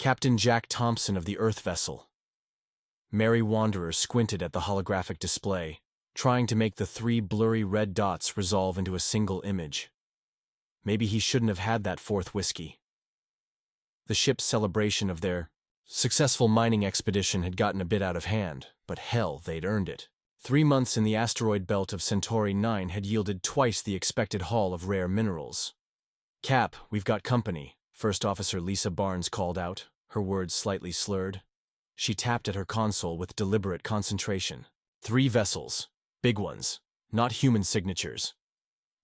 Captain Jack Thompson of the Earth vessel. Mary Wanderer squinted at the holographic display, trying to make the three blurry red dots resolve into a single image. Maybe he shouldn't have had that fourth whiskey. The ship's celebration of their successful mining expedition had gotten a bit out of hand, but hell, they'd earned it. 3 months in the asteroid belt of Centauri 9 had yielded twice the expected haul of rare minerals. "Cap, we've got company," First Officer Lisa Barnes called out, her words slightly slurred. She tapped at her console with deliberate concentration. 3 vessels. Big ones. Not human signatures.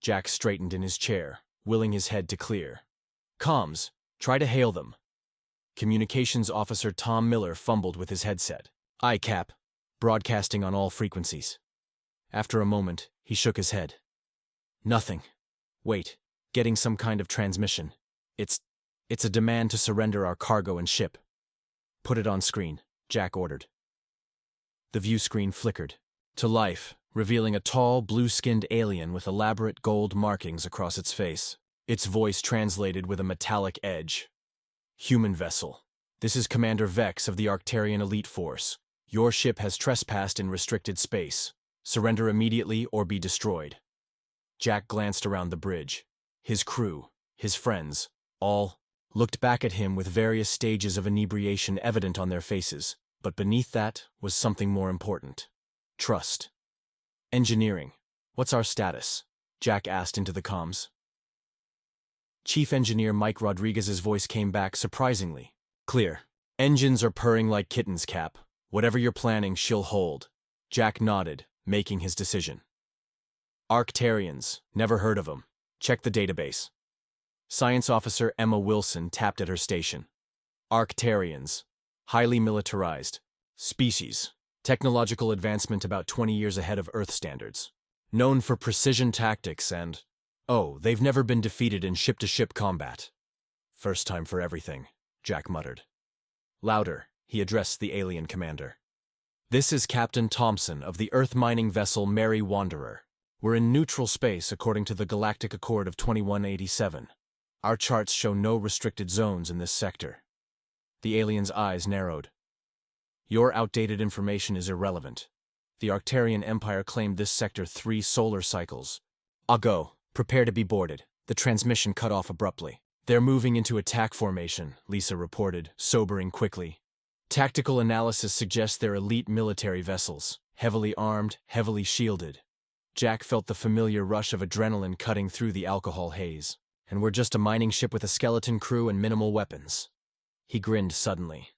Jack straightened in his chair, willing his head to clear. "Comms. Try to hail them." Communications Officer Tom Miller fumbled with his headset. "Aye, Cap. Broadcasting on all frequencies." After a moment, he shook his head. "Nothing. Wait. Getting some kind of transmission. It's a demand to surrender our cargo and ship." "Put it on screen," Jack ordered. The view screen flickered to life, revealing a tall, blue-skinned alien with elaborate gold markings across its face. Its voice translated with a metallic edge. "Human vessel. This is Commander Vex of the Arctarian Elite Force. Your ship has trespassed in restricted space. Surrender immediately or be destroyed." Jack glanced around the bridge. His crew, his friends, all looked back at him with various stages of inebriation evident on their faces, but beneath that was something more important. Trust. "Engineering. What's our status?" Jack asked into the comms. Chief Engineer Mike Rodriguez's voice came back surprisingly clear. "Engines are purring like kittens, Cap. Whatever you're planning, she'll hold." Jack nodded, making his decision. "Arctarians. Never heard of them. Check the database." Science Officer Emma Wilson tapped at her station. "Arctarians. Highly militarized. Species. Technological advancement about 20 years ahead of Earth standards. Known for precision tactics and... oh, they've never been defeated in ship-to-ship combat." "First time for everything," Jack muttered. Louder, he addressed the alien commander. "This is Captain Thompson of the Earth mining vessel Mary Wanderer. We're in neutral space according to the Galactic Accord of 2187. Our charts show no restricted zones in this sector." The alien's eyes narrowed. "Your outdated information is irrelevant. The Arctarian Empire claimed this sector 3 solar cycles. I'll go. Prepare to be boarded." The transmission cut off abruptly. "They're moving into attack formation," Lisa reported, sobering quickly. "Tactical analysis suggests they're elite military vessels, heavily armed, heavily shielded." Jack felt the familiar rush of adrenaline cutting through the alcohol haze. "And we're just a mining ship with a skeleton crew and minimal weapons." He grinned suddenly.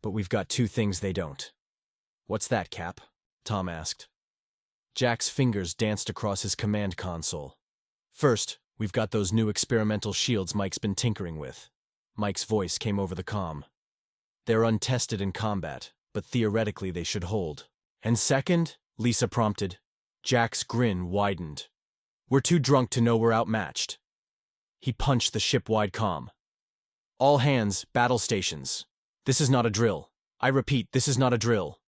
"But we've got 2 things they don't." "What's that, Cap?" Tom asked. Jack's fingers danced across his command console. "First, we've got those new experimental shields Mike's been tinkering with." Mike's voice came over the comm. "They're untested in combat, but theoretically they should hold." "And second," Lisa prompted. Jack's grin widened. "We're too drunk to know we're outmatched." He punched the ship-wide comm. "All hands, battle stations. This is not a drill. I repeat, this is not a drill."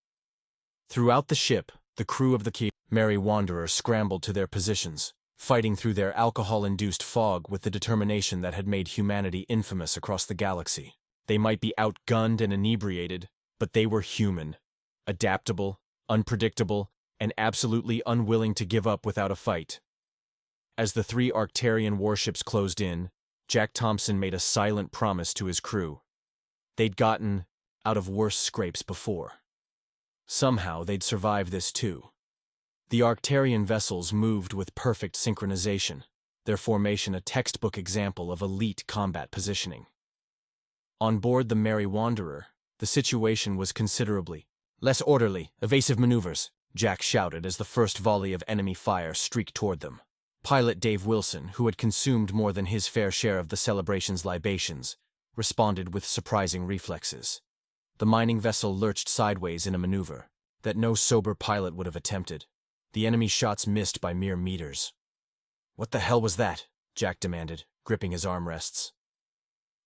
Throughout the ship, the crew of the Mary Wanderer scrambled to their positions, fighting through their alcohol-induced fog with the determination that had made humanity infamous across the galaxy. They might be outgunned and inebriated, but they were human, adaptable, unpredictable, and absolutely unwilling to give up without a fight. As the 3 Arctarian warships closed in, Jack Thompson made a silent promise to his crew. They'd gotten out of worse scrapes before. Somehow they'd survive this too. The Arctarian vessels moved with perfect synchronization, their formation a textbook example of elite combat positioning. On board the Mary Wanderer, the situation was considerably less orderly. "Evasive maneuvers," Jack shouted as the first volley of enemy fire streaked toward them. Pilot Dave Wilson, who had consumed more than his fair share of the celebration's libations, responded with surprising reflexes. The mining vessel lurched sideways in a maneuver that no sober pilot would have attempted. The enemy shots missed by mere meters. "What the hell was that?" Jack demanded, gripping his armrests.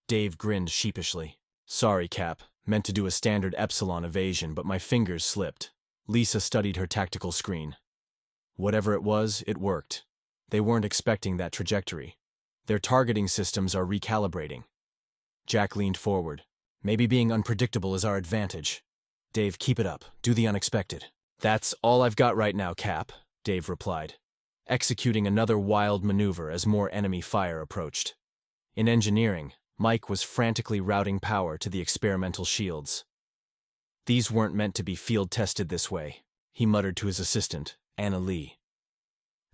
Dave grinned sheepishly. "Sorry, Cap. Meant to do a standard Epsilon evasion, but my fingers slipped." Lisa studied her tactical screen. "Whatever it was, it worked. They weren't expecting that trajectory. Their targeting systems are recalibrating." Jack leaned forward. Maybe being unpredictable is our advantage. Dave, keep it up. Do the unexpected. That's all I've got right now, Cap, Dave replied, executing another wild maneuver as more enemy fire approached. In engineering, Mike was frantically routing power to the experimental shields. These weren't meant to be field-tested this way, he muttered to his assistant, Anna Lee.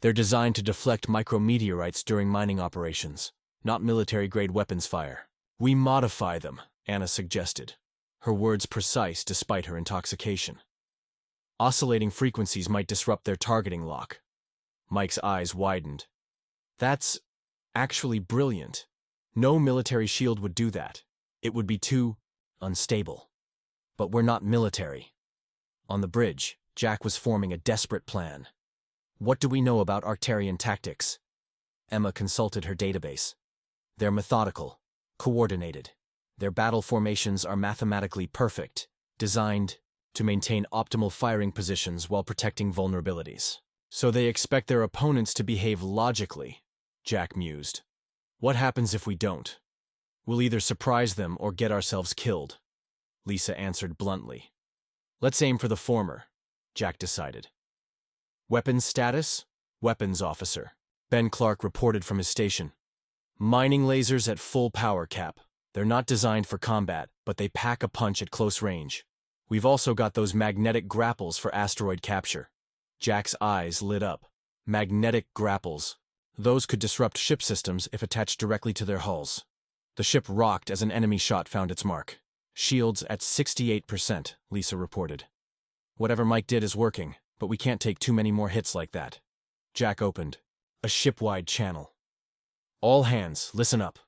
They're designed to deflect micrometeorites during mining operations, not military-grade weapons fire. We modify them, Anna suggested, her words precise despite her intoxication. Oscillating frequencies might disrupt their targeting lock. Mike's eyes widened. That's actually brilliant. No military shield would do that. It would be too unstable. But we're not military. On the bridge, Jack was forming a desperate plan. What do we know about Arcturian tactics? Emma consulted her database. They're methodical, coordinated. Their battle formations are mathematically perfect, designed to maintain optimal firing positions while protecting vulnerabilities. So they expect their opponents to behave logically, Jack mused. What happens if we don't? We'll either surprise them or get ourselves killed, Lisa answered bluntly. Let's aim for the former, Jack decided. Weapons status? Weapons officer. Ben Clark reported from his station. Mining lasers at full power, Cap. They're not designed for combat, but they pack a punch at close range. We've also got those magnetic grapples for asteroid capture. Jack's eyes lit up. Magnetic grapples. Those could disrupt ship systems if attached directly to their hulls. The ship rocked as an enemy shot found its mark. Shields at 68%, Lisa reported. Whatever Mike did is working, but we can't take too many more hits like that. Jack opened a ship-wide channel. All hands, listen up.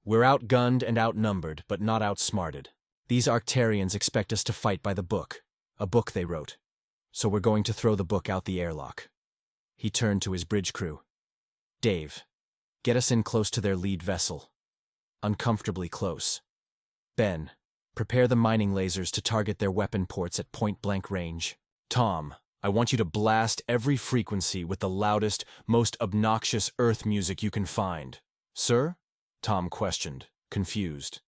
We're outgunned and outnumbered, but not outsmarted. These Arcturians expect us to fight by the book, a book they wrote. So we're going to throw the book out the airlock. He turned to his bridge crew. Dave, get us in close to their lead vessel. Uncomfortably close. Ben, prepare the mining lasers to target their weapon ports at point-blank range. Tom, I want you to blast every frequency with the loudest, most obnoxious Earth music you can find. Sir? Tom questioned, confused.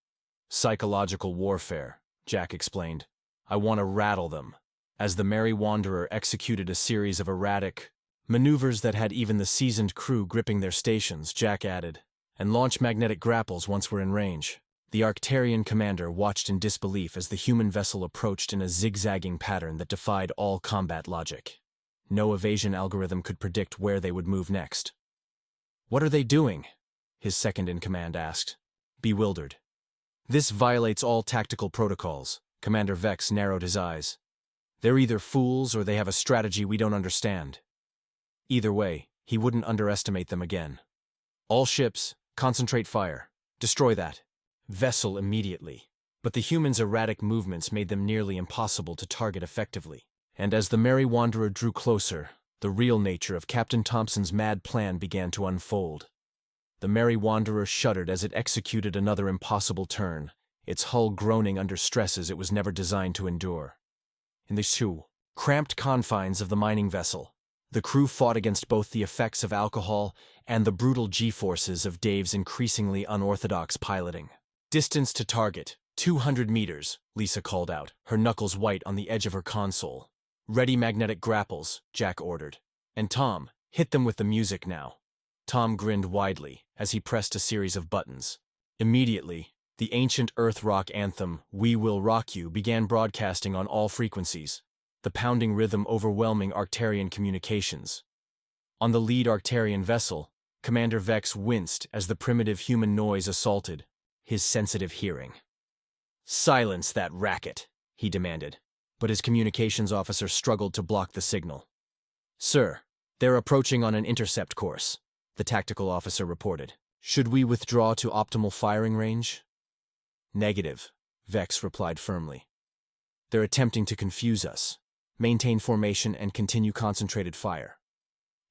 Psychological warfare, Jack explained. I want to rattle them. As the Merry Wanderer executed a series of erratic maneuvers that had even the seasoned crew gripping their stations, Jack added, and launch magnetic grapples once we're in range. The Arcturian commander watched in disbelief as the human vessel approached in a zigzagging pattern that defied all combat logic. No evasion algorithm could predict where they would move next. What are they doing? His second-in-command asked, bewildered. This violates all tactical protocols. Commander Vex narrowed his eyes. They're either fools or they have a strategy we don't understand. Either way, he wouldn't underestimate them again. All ships, concentrate fire. Destroy that vessel immediately. But the humans' erratic movements made them nearly impossible to target effectively. And as the Merry Wanderer drew closer, the real nature of Captain Thompson's mad plan began to unfold. The Merry Wanderer shuddered as it executed another impossible turn, its hull groaning under stresses it was never designed to endure. In the cramped confines of the mining vessel, the crew fought against both the effects of alcohol and the brutal G-forces of Dave's increasingly unorthodox piloting. Distance to target, 200 meters, Lisa called out, her knuckles white on the edge of her console. Ready magnetic grapples, Jack ordered. And Tom, hit them with the music now. Tom grinned widely as he pressed a series of buttons. Immediately, the ancient Earth rock anthem, We Will Rock You, began broadcasting on all frequencies, the pounding rhythm overwhelming Arcturian communications. On the lead Arcturian vessel, Commander Vex winced as the primitive human noise assaulted his sensitive hearing. Silence that racket, he demanded, but his communications officer struggled to block the signal. Sir, they're approaching on an intercept course, the tactical officer reported. Should we withdraw to optimal firing range? Negative, Vex replied firmly. They're attempting to confuse us, maintain formation and continue concentrated fire.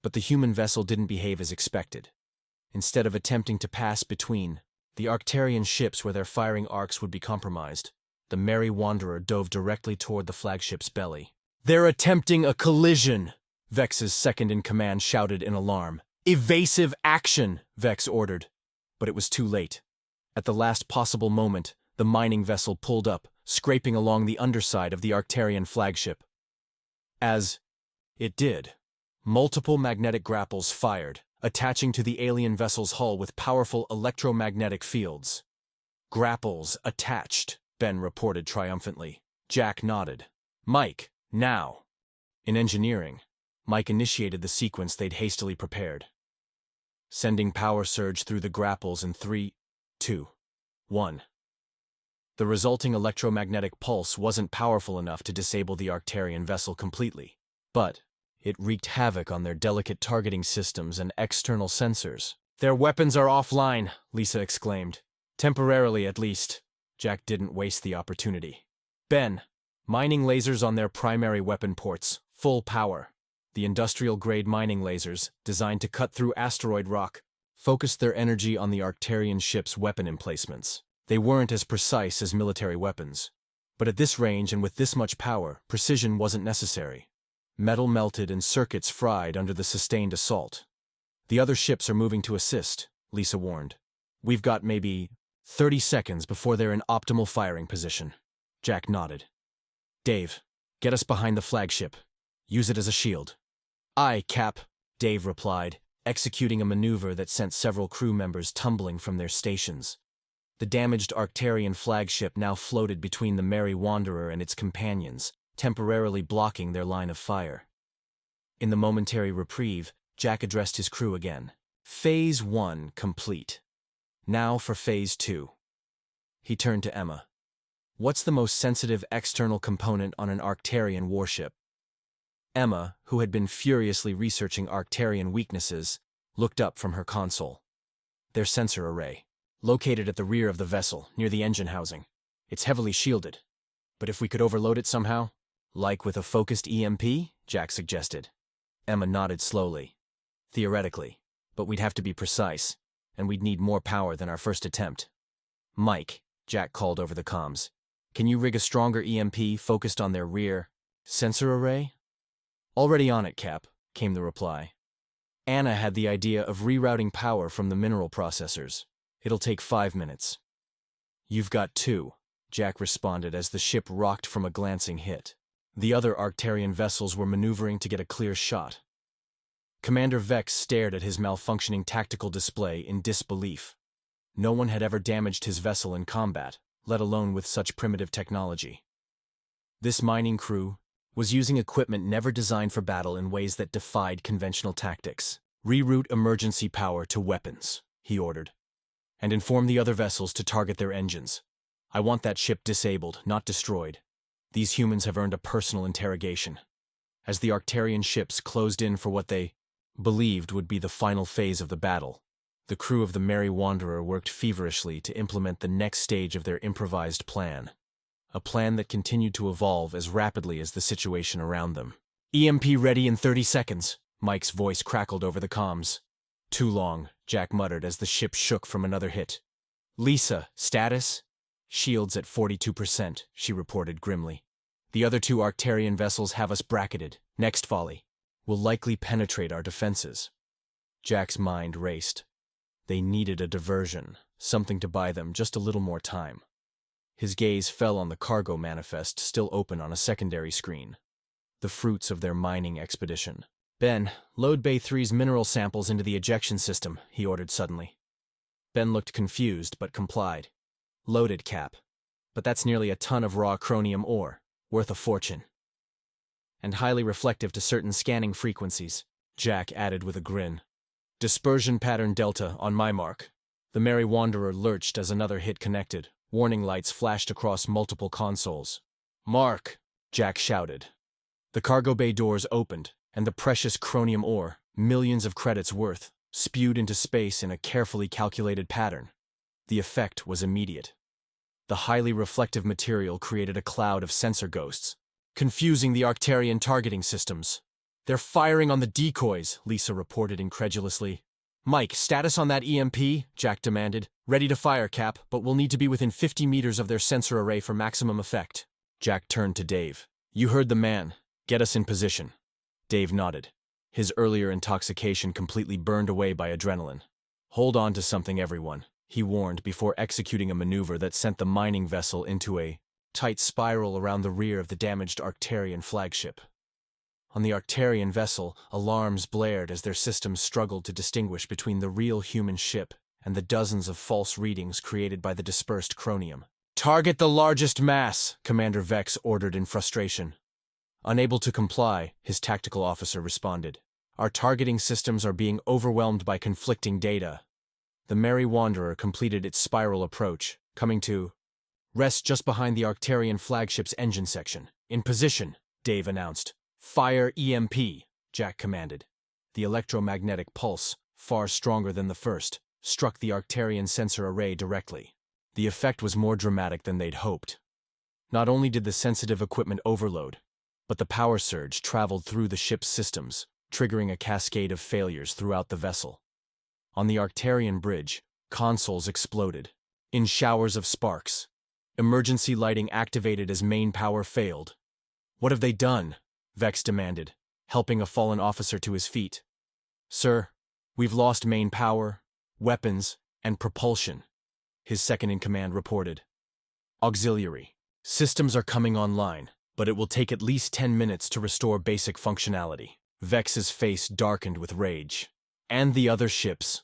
But the human vessel didn't behave as expected. Instead of attempting to pass between the Arcturian ships where their firing arcs would be compromised, the Merry Wanderer dove directly toward the flagship's belly. They're attempting a collision, Vex's second-in-command shouted in alarm. Evasive action, Vex ordered. But it was too late. At the last possible moment, The mining vessel pulled up, scraping along the underside of the Arcturian flagship. As it did, multiple magnetic grapples fired, attaching to the alien vessel's hull with powerful electromagnetic fields. "Grapples attached," Ben reported triumphantly. Jack nodded. "Mike, now." In engineering, Mike initiated the sequence they'd hastily prepared. Sending power surge through the grapples in 3, 2, 1. The resulting electromagnetic pulse wasn't powerful enough to disable the Arcturian vessel completely, but it wreaked havoc on their delicate targeting systems and external sensors. "Their weapons are offline," Lisa exclaimed. "Temporarily, at least." Jack didn't waste the opportunity. "Ben, mining lasers on their primary weapon ports, full power." The industrial-grade mining lasers, designed to cut through asteroid rock, focused their energy on the Arcturian ship's weapon emplacements. They weren't as precise as military weapons, but at this range and with this much power, precision wasn't necessary. Metal melted and circuits fried under the sustained assault. "The other ships are moving to assist," Lisa warned. "We've got maybe 30 seconds before they're in optimal firing position." Jack nodded. "Dave, get us behind the flagship. Use it as a shield." "Aye, Cap," Dave replied, executing a maneuver that sent several crew members tumbling from their stations. The damaged Arcturian flagship now floated between the Merry Wanderer and its companions, temporarily blocking their line of fire. In the momentary reprieve, Jack addressed his crew again. "Phase 1 complete. Now for Phase 2. He turned to Emma. "What's the most sensitive external component on an Arcturian warship?" Emma, who had been furiously researching Arcturian weaknesses, looked up from her console. "Their sensor array. Located at the rear of the vessel, near the engine housing. It's heavily shielded. But if we could overload it somehow? Like with a focused EMP?" Jack suggested. Emma nodded slowly. "Theoretically. But we'd have to be precise, and we'd need more power than our first attempt." "Mike," Jack called over the comms, "can you rig a stronger EMP focused on their rear sensor array?" "Already on it, Cap," came the reply. "Anna had the idea of rerouting power from the mineral processors. It'll take 5 minutes." "You've got 2, Jack responded as the ship rocked from a glancing hit. The other Arcturian vessels were maneuvering to get a clear shot. Commander Vex stared at his malfunctioning tactical display in disbelief. No one had ever damaged his vessel in combat, let alone with such primitive technology. This mining crew was using equipment never designed for battle in ways that defied conventional tactics. "Reroute emergency power to weapons," he ordered, "and inform the other vessels to target their engines. I want that ship disabled, not destroyed. These humans have earned a personal interrogation." As the Arcturian ships closed in for what they believed would be the final phase of the battle, the crew of the Merry Wanderer worked feverishly to implement the next stage of their improvised plan. A plan that continued to evolve as rapidly as the situation around them. "EMP ready in 30 seconds, Mike's voice crackled over the comms. "Too long," Jack muttered as the ship shook from another hit. "Lisa, status?" "Shields at 42%, she reported grimly. "The other 2 Arcturian vessels have us bracketed. Next volley will likely penetrate our defenses." Jack's mind raced. They needed a diversion, something to buy them just a little more time. His gaze fell on the cargo manifest still open on a secondary screen. The fruits of their mining expedition. "Ben, load Bay 3's mineral samples into the ejection system," he ordered suddenly. Ben looked confused, but complied. "Loaded, Cap. But that's nearly a ton of raw chromium ore, worth a fortune. And highly reflective to certain scanning frequencies," Jack added with a grin. "Dispersion pattern delta on my mark." The Merry Wanderer lurched as another hit connected. Warning lights flashed across multiple consoles. "Mark!" Jack shouted. The cargo bay doors opened, and the precious chromium ore, millions of credits worth, spewed into space in a carefully calculated pattern. The effect was immediate. The highly reflective material created a cloud of sensor ghosts, confusing the Arcturian targeting systems. "They're firing on the decoys," Lisa reported incredulously. "Mike, status on that EMP?" Jack demanded. "Ready to fire, Cap, but we'll need to be within 50 meters of their sensor array for maximum effect." Jack turned to Dave. "You heard the man. Get us in position." Dave nodded. His earlier intoxication completely burned away by adrenaline. "Hold on to something, everyone. he warned before executing a maneuver that sent the mining vessel into a tight spiral around the rear of the damaged Arcturian flagship. On the Arcturian vessel, alarms blared as their systems struggled to distinguish between the real human ship and the dozens of false readings created by the dispersed chromium. "Target the largest mass," Commander Vex ordered in frustration. Unable to comply, his tactical officer responded. "Our targeting systems are being overwhelmed by conflicting data." The Merry Wanderer completed its spiral approach, coming to rest just behind the Arcturian flagship's engine section. "In position," Dave announced. "Fire EMP," Jack commanded. The electromagnetic pulse, far stronger than the first, struck the Arcturian sensor array directly. The effect was more dramatic than they'd hoped. Not only did the sensitive equipment overload, but the power surge traveled through the ship's systems, triggering a cascade of failures throughout the vessel. On the Arcturian bridge, consoles exploded in showers of sparks. Emergency lighting activated as main power failed. "What have they done?" Vex demanded, helping a fallen officer to his feet. "Sir, we've lost main power, weapons, and propulsion," his second-in-command reported. "Auxiliary systems are coming online, but it will take at least 10 minutes to restore basic functionality." Vex's face darkened with rage. "And the other ships?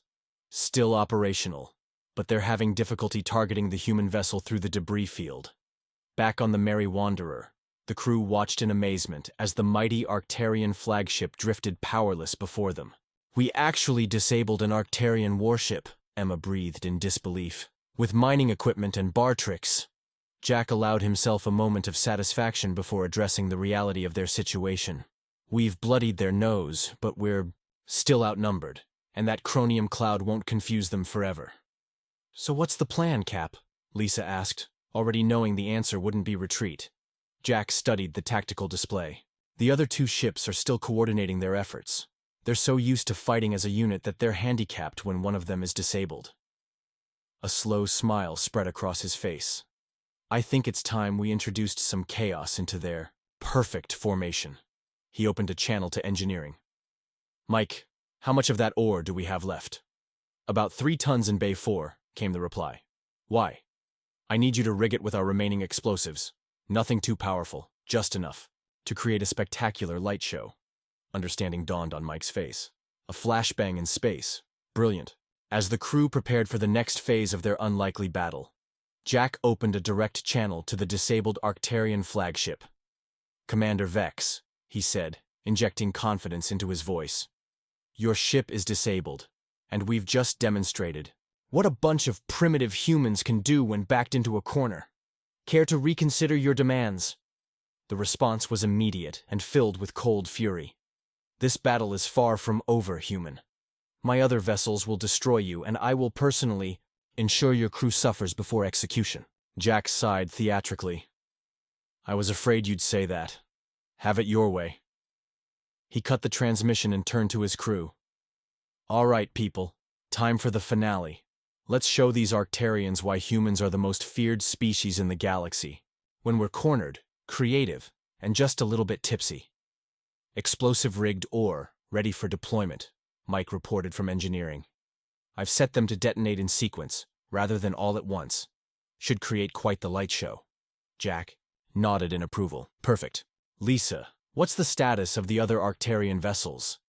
Still operational, but they're having difficulty targeting the human vessel through the debris field." Back on the Merry Wanderer, the crew watched in amazement as the mighty Arcturian flagship drifted powerless before them. "We actually disabled an Arcturian warship," Emma breathed in disbelief. "With mining equipment and bar tricks." Jack allowed himself a moment of satisfaction before addressing the reality of their situation. "We've bloodied their nose, but we're still outnumbered, and that chromium cloud won't confuse them forever." "So what's the plan, Cap?" Lisa asked, already knowing the answer wouldn't be retreat. Jack studied the tactical display. The other two ships are still coordinating their efforts. They're so used to fighting as a unit that they're handicapped when one of them is disabled. A slow smile spread across his face. "I think it's time we introduced some chaos into their perfect formation." He opened a channel to engineering. "Mike, how much of that ore do we have left?" "About 3 tons in Bay 4, came the reply. "Why?" "I need you to rig it with our remaining explosives. Nothing too powerful, just enough to create a spectacular light show." Understanding dawned on Mike's face. A flashbang in space. Brilliant. As the crew prepared for the next phase of their unlikely battle, Jack opened a direct channel to the disabled Arcturian flagship. "Commander Vex," he said, injecting confidence into his voice. "Your ship is disabled, and we've just demonstrated what a bunch of primitive humans can do when backed into a corner. Care to reconsider your demands?" The response was immediate and filled with cold fury. "This battle is far from over, human. My other vessels will destroy you, and I will personally ensure your crew suffers before execution." Jack sighed theatrically. "I was afraid you'd say that. Have it your way." He cut the transmission and turned to his crew. "All right, people. Time for the finale. Let's show these Arcturians why humans are the most feared species in the galaxy. When we're cornered, creative, and just a little bit tipsy." "Explosive-rigged ore, ready for deployment," Mike reported from engineering. "I've set them to detonate in sequence, rather than all at once. Should create quite the light show." Jack nodded in approval. "Perfect. Lisa, what's the status of the other Arcturian vessels?"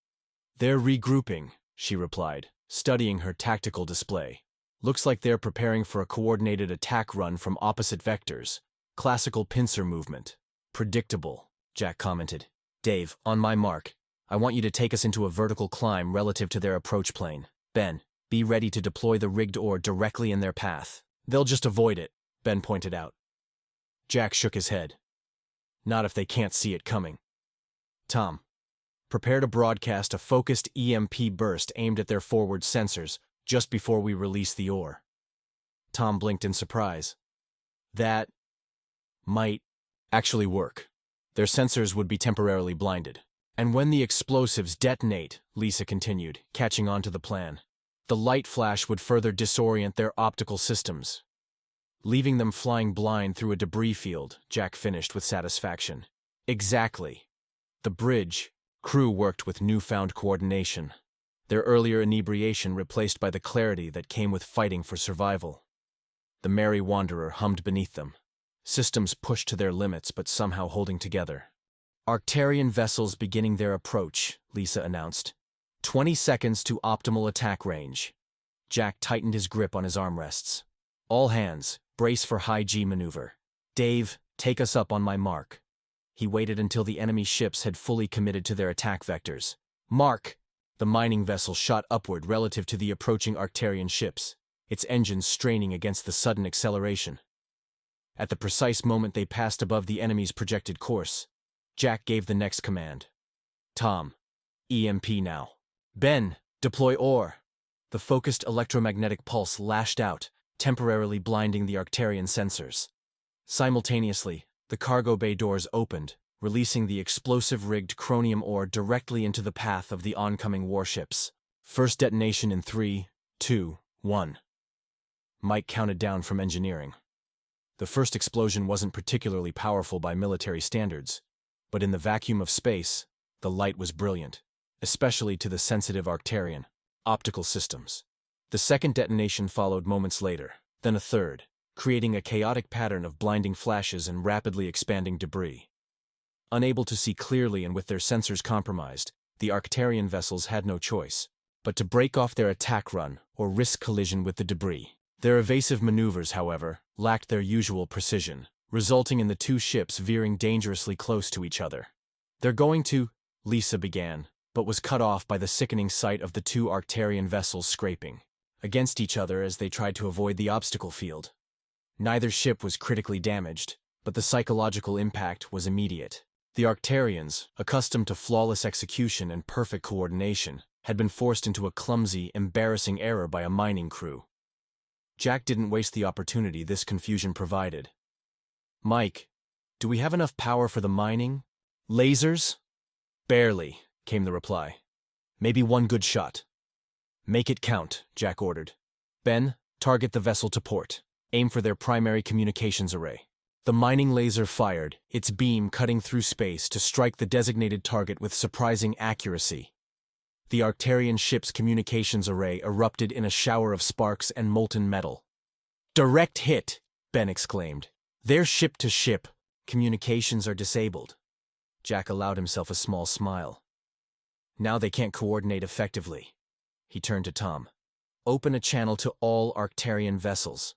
"They're regrouping," she replied, studying her tactical display. "Looks like they're preparing for a coordinated attack run from opposite vectors. Classical pincer movement." "Predictable," Jack commented. "Dave, on my mark, I want you to take us into a vertical climb relative to their approach plane. Ben, be ready to deploy the rigged ore directly in their path." "They'll just avoid it," Ben pointed out. Jack shook his head. "Not if they can't see it coming." "Tom, prepare to broadcast a focused EMP burst aimed at their forward sensors just before we release the ore." Tom blinked in surprise. "That might actually work. Their sensors would be temporarily blinded. And when the explosives detonate," Lisa continued, catching on to the plan, "the light flash would further disorient their optical systems, leaving them flying blind through a debris field," Jack finished with satisfaction. "Exactly." The bridge crew worked with newfound coordination. their earlier inebriation replaced by the clarity that came with fighting for survival. The Merry Wanderer hummed beneath them, systems pushed to their limits but somehow holding together. Arcturian vessels beginning their approach, Lisa announced. 20 seconds to optimal attack range. Jack tightened his grip on his armrests. All hands, brace for high G maneuver. Dave, take us up on my mark. He waited until the enemy ships had fully committed to their attack vectors. Mark! The mining vessel shot upward relative to the approaching Arcturian ships, its engines straining against the sudden acceleration. At the precise moment they passed above the enemy's projected course, Jack gave the next command. Tom, EMP now. Ben, deploy ore. The focused electromagnetic pulse lashed out, temporarily blinding the Arcturian sensors. Simultaneously, the cargo bay doors opened, releasing the explosive-rigged chromium ore directly into the path of the oncoming warships. First detonation in 3, 2, 1. Mike counted down from engineering. The first explosion wasn't particularly powerful by military standards, but in the vacuum of space, the light was brilliant, especially to the sensitive Arcturian optical systems. The second detonation followed moments later, then a third, creating a chaotic pattern of blinding flashes and rapidly expanding debris. Unable to see clearly and with their sensors compromised, the Arcturian vessels had no choice but to break off their attack run or risk collision with the debris. Their evasive maneuvers, however, lacked their usual precision, resulting in the two ships veering dangerously close to each other. They're going to, Lisa began, but was cut off by the sickening sight of the two Arcturian vessels scraping against each other as they tried to avoid the obstacle field. Neither ship was critically damaged, but the psychological impact was immediate. The Arcturians, accustomed to flawless execution and perfect coordination, had been forced into a clumsy, embarrassing error by a mining crew. Jack didn't waste the opportunity this confusion provided. Mike, do we have enough power for the mining? Lasers? Barely, came the reply. Maybe one good shot. Make it count, Jack ordered. Ben, target the vessel to port. Aim for their primary communications array. The mining laser fired, its beam cutting through space to strike the designated target with surprising accuracy. The Arcturian ship's communications array erupted in a shower of sparks and molten metal. Direct hit, Ben exclaimed. Their ship-to-ship communications are disabled. Jack allowed himself a small smile. Now they can't coordinate effectively. He turned to Tom. Open a channel to all Arcturian vessels.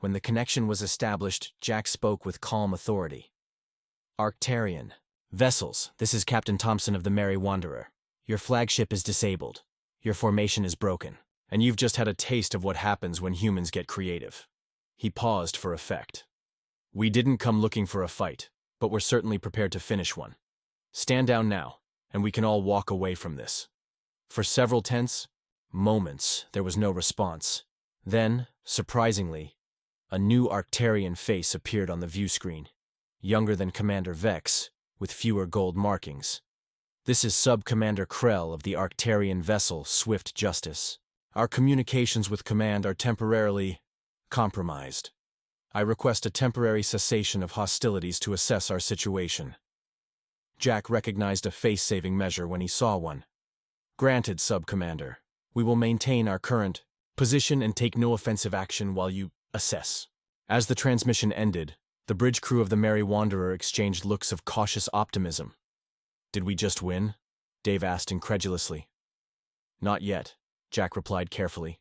When the connection was established, Jack spoke with calm authority. Arcturian vessels, this is Captain Thompson of the Merry Wanderer. Your flagship is disabled. Your formation is broken. And you've just had a taste of what happens when humans get creative. He paused for effect. We didn't come looking for a fight, but we're certainly prepared to finish one. Stand down now, and we can all walk away from this. For several tense moments, there was no response. Then, surprisingly, a new Arcturian face appeared on the view screen, younger than Commander Vex, with fewer gold markings. This is Sub-Commander Krell of the Arcturian vessel Swift Justice. Our communications with Command are temporarily compromised. I request a temporary cessation of hostilities to assess our situation. Jack recognized a face-saving measure when he saw one. Granted, Sub-Commander. We will maintain our current position and take no offensive action while you assess. As the transmission ended, the bridge crew of the Merry Wanderer exchanged looks of cautious optimism. Did we just win? Dave asked incredulously. Not yet, Jack replied carefully.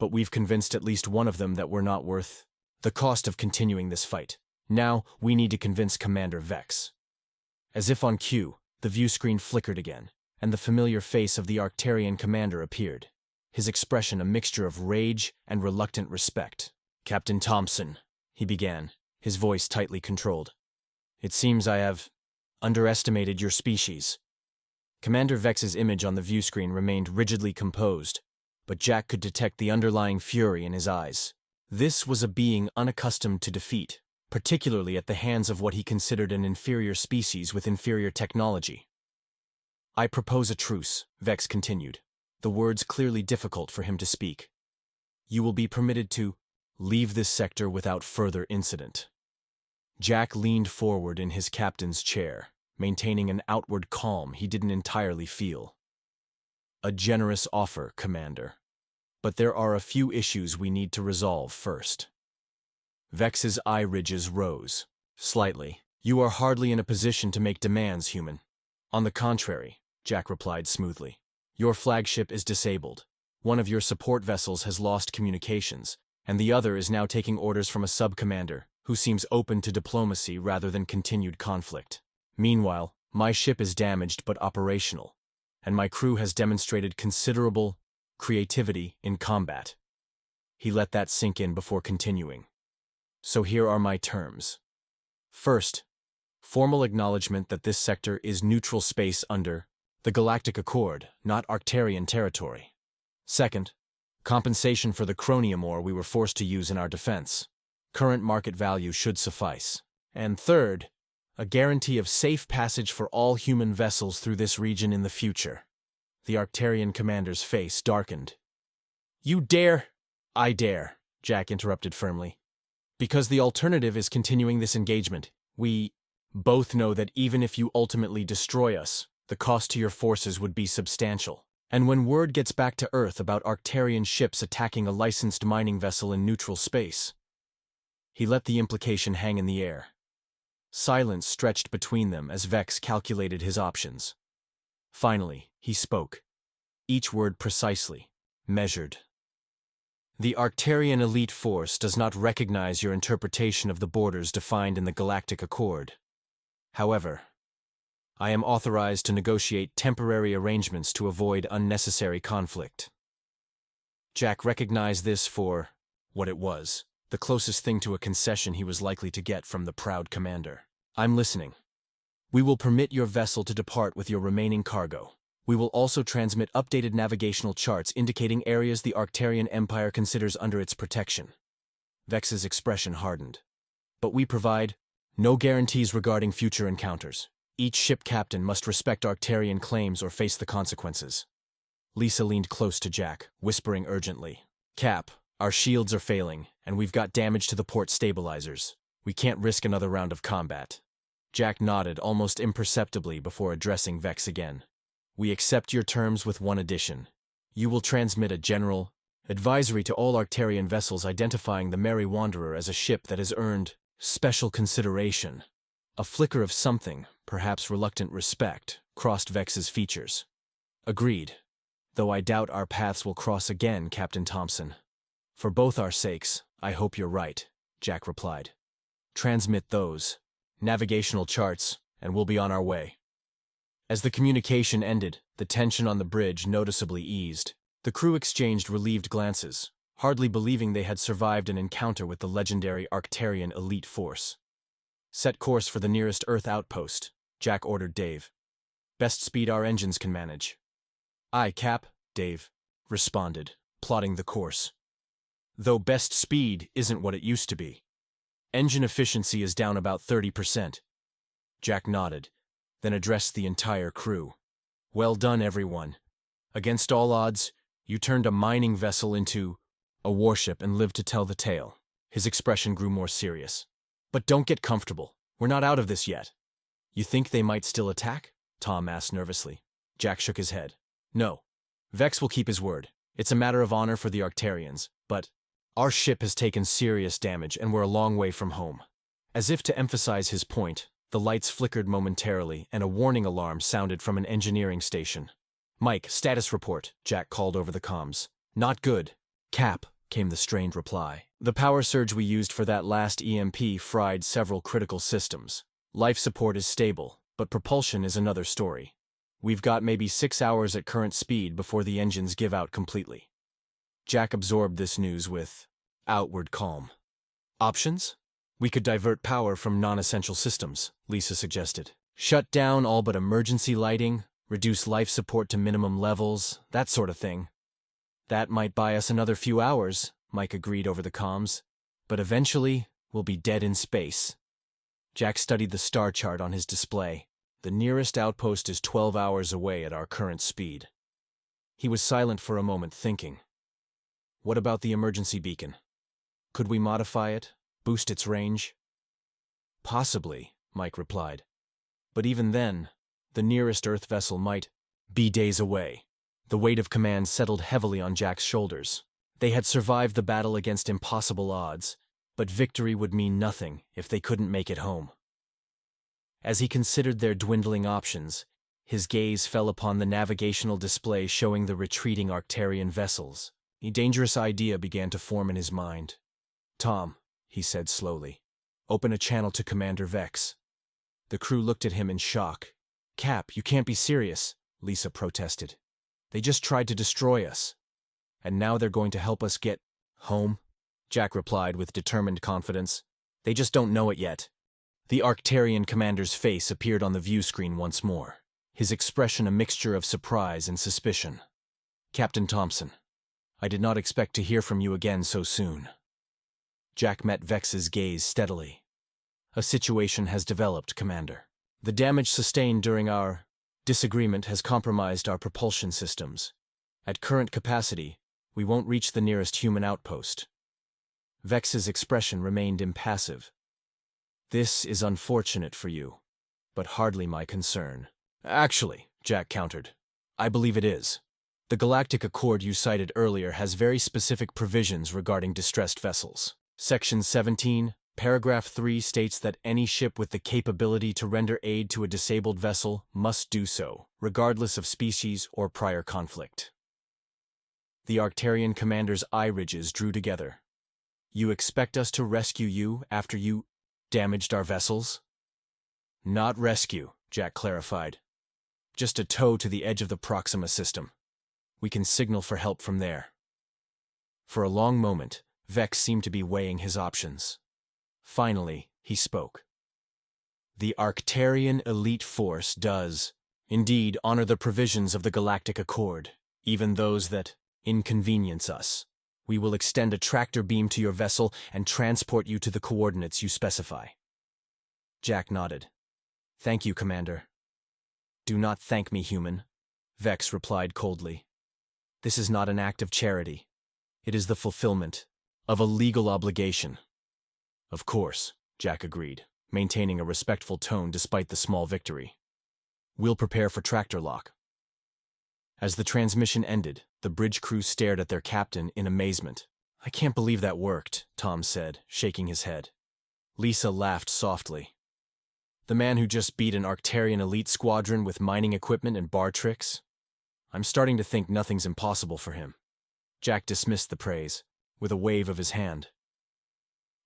But we've convinced at least one of them that we're not worth the cost of continuing this fight. Now, we need to convince Commander Vex. As if on cue, the view screen flickered again, and the familiar face of the Arcturian commander appeared, his expression a mixture of rage and reluctant respect. Captain Thompson, he began, his voice tightly controlled. It seems I have underestimated your species. Commander Vex's image on the view screen remained rigidly composed, but Jack could detect the underlying fury in his eyes. This was a being unaccustomed to defeat, particularly at the hands of what he considered an inferior species with inferior technology. I propose a truce, Vex continued, the words clearly difficult for him to speak. You will be permitted to leave this sector without further incident. Jack leaned forward in his captain's chair, maintaining an outward calm he didn't entirely feel. A generous offer, Commander. But there are a few issues we need to resolve first. Vex's eye ridges rose. Slightly. You are hardly in a position to make demands, human. On the contrary, Jack replied smoothly. Your flagship is disabled. One of your support vessels has lost communications, and the other is now taking orders from a sub-commander who seems open to diplomacy rather than continued conflict. Meanwhile, my ship is damaged but operational, and my crew has demonstrated considerable creativity in combat. He let that sink in before continuing. So here are my terms. First, formal acknowledgement that this sector is neutral space under the Galactic Accord, not Arctarian territory. Second, compensation for the chromium ore we were forced to use in our defense. Current market value should suffice. And third, a guarantee of safe passage for all human vessels through this region in the future. The Arctarian commander's face darkened. You dare? I dare, Jack interrupted firmly. Because the alternative is continuing this engagement. We both know that even if you ultimately destroy us, the cost to your forces would be substantial. And when word gets back to Earth about Arctarian ships attacking a licensed mining vessel in neutral space. He let the implication hang in the air. Silence stretched between them as Vex calculated his options. Finally, he spoke. Each word precisely, measured. The Arctarian elite force does not recognize your interpretation of the borders defined in the Galactic Accord. However, I am authorized to negotiate temporary arrangements to avoid unnecessary conflict. Jack recognized this for what it was, the closest thing to a concession he was likely to get from the proud commander. I'm listening. We will permit your vessel to depart with your remaining cargo. We will also transmit updated navigational charts indicating areas the Arctarian Empire considers under its protection. Vex's expression hardened. But we provide no guarantees regarding future encounters. Each ship captain must respect Arctarian claims or face the consequences. Lisa leaned close to Jack, whispering urgently. Cap, our shields are failing, and we've got damage to the port stabilizers. We can't risk another round of combat. Jack nodded almost imperceptibly before addressing Vex again. We accept your terms with one addition. You will transmit a general advisory to all Arctarian vessels identifying the Merry Wanderer as a ship that has earned special consideration. A flicker of something, perhaps reluctant respect, crossed Vex's features. Agreed. Though I doubt our paths will cross again, Captain Thompson. For both our sakes, I hope you're right, Jack replied. Transmit those navigational charts, and we'll be on our way. As the communication ended, the tension on the bridge noticeably eased. The crew exchanged relieved glances, hardly believing they had survived an encounter with the legendary Arctarian elite force. Set course for the nearest Earth outpost, Jack ordered Dave. Best speed our engines can manage. Aye, Cap, Dave responded, plotting the course. Though best speed isn't what it used to be. Engine efficiency is down about 30%. Jack nodded, then addressed the entire crew. Well done, everyone. Against all odds, you turned a mining vessel into a warship and lived to tell the tale. His expression grew more serious. But don't get comfortable. We're not out of this yet. You think they might still attack? Tom asked nervously. Jack shook his head. No. Vex will keep his word. It's a matter of honor for the Arctarians, but our ship has taken serious damage and we're a long way from home. As if to emphasize his point, the lights flickered momentarily and a warning alarm sounded from an engineering station. Mike, status report, Jack called over the comms. Not good. Cap, came the strained reply. The power surge we used for that last EMP fried several critical systems. Life support is stable, but propulsion is another story. We've got maybe 6 hours at current speed before the engines give out completely. Jack absorbed this news with outward calm. Options? We could divert power from non-essential systems, Lisa suggested. Shut down all but emergency lighting, reduce life support to minimum levels, that sort of thing. That might buy us another few hours, Mike agreed over the comms. But eventually, we'll be dead in space. Jack studied the star chart on his display. The nearest outpost is 12 hours away at our current speed. He was silent for a moment, thinking. What about the emergency beacon? Could we modify it, boost its range? Possibly, Mike replied. But even then, the nearest Earth vessel might be days away. The weight of command settled heavily on Jack's shoulders. They had survived the battle against impossible odds, but victory would mean nothing if they couldn't make it home. As he considered their dwindling options, his gaze fell upon the navigational display showing the retreating Arcturian vessels. A dangerous idea began to form in his mind. "Tom," he said slowly, "open a channel to Commander Vex." The crew looked at him in shock. "Cap, you can't be serious," Lisa protested. "They just tried to destroy us. And now they're going to help us get home?" Jack replied with determined confidence. "They just don't know it yet." The Arcturian commander's face appeared on the view screen once more, his expression a mixture of surprise and suspicion. "Captain Thompson, I did not expect to hear from you again so soon." Jack met Vex's gaze steadily. "A situation has developed, Commander. The damage sustained during our disagreement has compromised our propulsion systems. At current capacity, we won't reach the nearest human outpost." Vex's expression remained impassive. "This is unfortunate for you, but hardly my concern." "Actually," Jack countered, "I believe it is. The Galactic Accord you cited earlier has very specific provisions regarding distressed vessels. Section 17, Paragraph 3 states that any ship with the capability to render aid to a disabled vessel must do so, regardless of species or prior conflict." The Arcturian commander's eye ridges drew together. "You expect us to rescue you after you damaged our vessels?" "Not rescue," Jack clarified. "Just a tow to the edge of the Proxima system. We can signal for help from there." For a long moment, Vex seemed to be weighing his options. Finally, he spoke. "The Arcturian elite force does, indeed, honor the provisions of the Galactic Accord, even those that inconvenience us. We will extend a tractor beam to your vessel and transport you to the coordinates you specify." Jack nodded. "Thank you, Commander." "Do not thank me, human," Vex replied coldly. "This is not an act of charity. It is the fulfillment of a legal obligation." "Of course," Jack agreed, maintaining a respectful tone despite the small victory. "We'll prepare for tractor lock." As the transmission ended, the bridge crew stared at their captain in amazement. "I can't believe that worked," Tom said, shaking his head. Lisa laughed softly. "The man who just beat an Arcturian elite squadron with mining equipment and bar tricks? I'm starting to think nothing's impossible for him." Jack dismissed the praise, with a wave of his hand.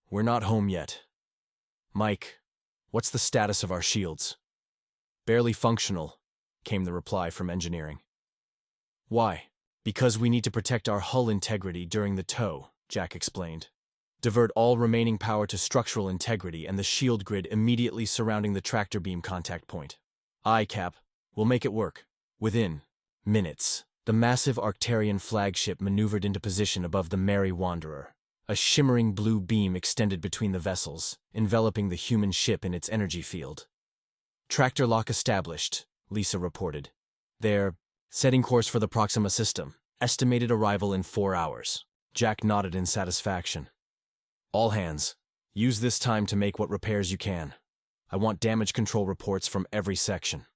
"We're not home yet. Mike, what's the status of our shields?" "Barely functional," came the reply from engineering. "Why?" "Because we need to protect our hull integrity during the tow," Jack explained. "Divert all remaining power to structural integrity and the shield grid immediately surrounding the tractor beam contact point." "Aye, Cap. We'll make it work." Within minutes, the massive Arcturian flagship maneuvered into position above the Merry Wanderer. A shimmering blue beam extended between the vessels, enveloping the human ship in its energy field. "Tractor lock established," Lisa reported. "They're setting course for the Proxima system. Estimated arrival in 4 hours." Jack nodded in satisfaction. "All hands, use this time to make what repairs you can. I want damage control reports from every section."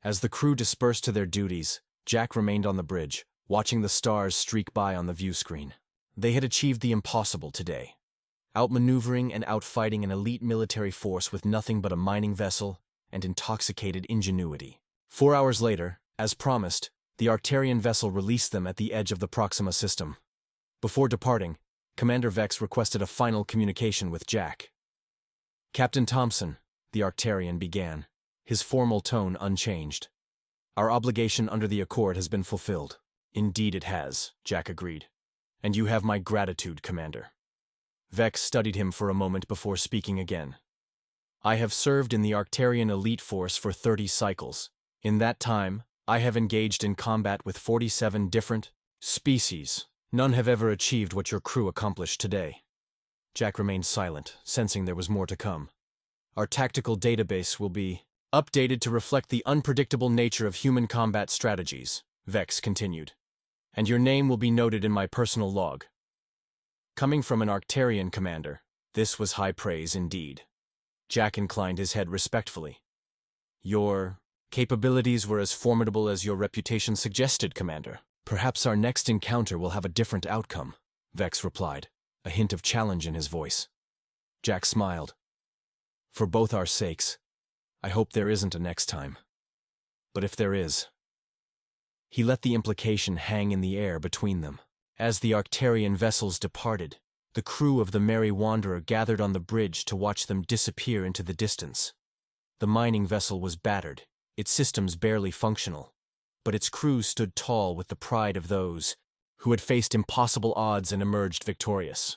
As the crew dispersed to their duties, Jack remained on the bridge, watching the stars streak by on the view screen. They had achieved the impossible today, outmaneuvering and outfighting an elite military force with nothing but a mining vessel and intoxicated ingenuity. 4 hours later, as promised, the Arcturian vessel released them at the edge of the Proxima system. Before departing, Commander Vex requested a final communication with Jack. "Captain Thompson," the Arcturian began, his formal tone unchanged. "Our obligation under the Accord has been fulfilled." "Indeed it has," Jack agreed. "And you have my gratitude, Commander." Vex studied him for a moment before speaking again. "I have served in the Arcturian elite force for 30 cycles. In that time, I have engaged in combat with 47 different species. None have ever achieved what your crew accomplished today." Jack remained silent, sensing there was more to come. "Our tactical database will be updated to reflect the unpredictable nature of human combat strategies," Vex continued. "And your name will be noted in my personal log." Coming from an Arcturian commander, this was high praise indeed. Jack inclined his head respectfully. "Your Capabilities were as formidable as your reputation suggested, Commander. Perhaps our next encounter will have a different outcome, Vex replied, a hint of challenge in his voice. Jack smiled. For both our sakes, I hope there isn't a next time. But if there is... He let the implication hang in the air between them. As the Arcturian vessels departed, the crew of the Merry Wanderer gathered on the bridge to watch them disappear into the distance. The mining vessel was battered, its systems barely functional, but its crew stood tall with the pride of those who had faced impossible odds and emerged victorious.